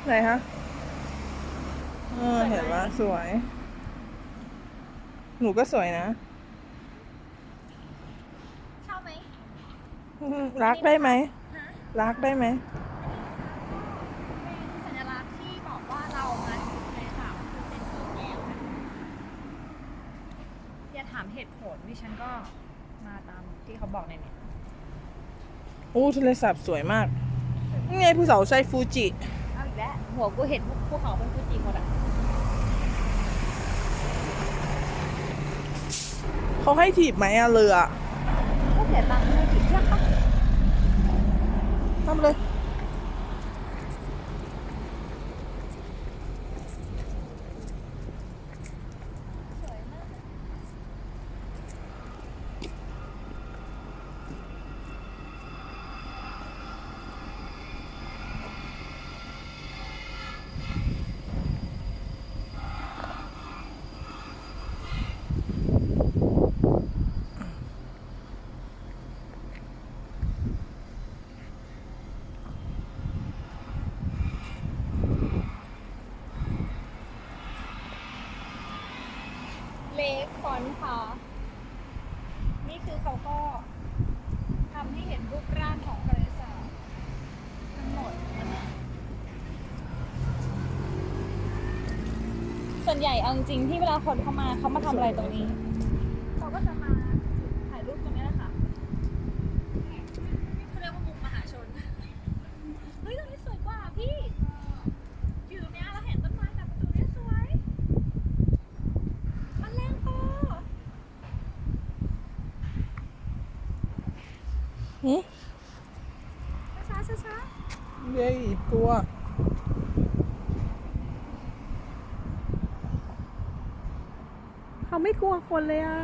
ไหนคะเห็นว่าสวย หนูก็สวยนะ ชอบไหม รักได้ไหม ฮะ รักได้ไหม เป็นสัญลักษณ์ที่บอกว่าเรามาถึงทะเลสาบคือเป็นที่แล้วนะอย่าถามเหตุผลดิฉันก็มาตามที่เขาบอกในเน็ต อู้ทะเลสาบสวยมาก นี่ไงภูเขาไซฟูจิ เอาอีกแล้วหัวกูเห็นภูเขาเป็นฟูจิหมดอ่ะ เขาให้ถีบไหมอะเรือ ก็เสียตังค์เลยผิดใช่ปะ ทำเลย สวยมากเลคฟอนพานี่คือเขาก็ทำให้เห็นรูปร่างของทะเลสาบทั้งหมดนะคะส่วนใหญ่เอาจริงๆที่เวลาคนเข้ามาเขามาทำอะไรตรงนี้เขาก็จะมาถ่ายรูปตรงนี้แหละค่ะเขาเรียกว่ามุมมหาชนเฮ้ยตรงนี้สวยกว่าพี่อยู่ตรงเนี้ยเราเห็นต้นไม้แบบตรงนี้สวยมันแรงพอ หืม ช้าๆช้า เย้อีกตัว ๆเขาไม่กลัวคนเลยอ่ะ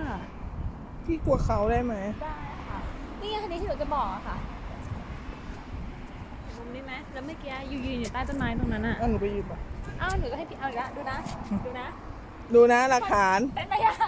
พี่กลัวเขาได้ไหม ได้ค่ะนี่ไงคันนี้ที่หนูจะบอกอะค่ะเห็นมุมนี้ไหมแล้วเมื่อกี้ยืนอยู่ใต้ต้นไม้ตรงนั้นอ่ะ อ่ะหนูไปหยิบอ่ะ อ้าวหนูก็ให้พี่เอาอีกแล้วดูนะ ดูนะ ดูนะหลักฐาน เป็นไปยัง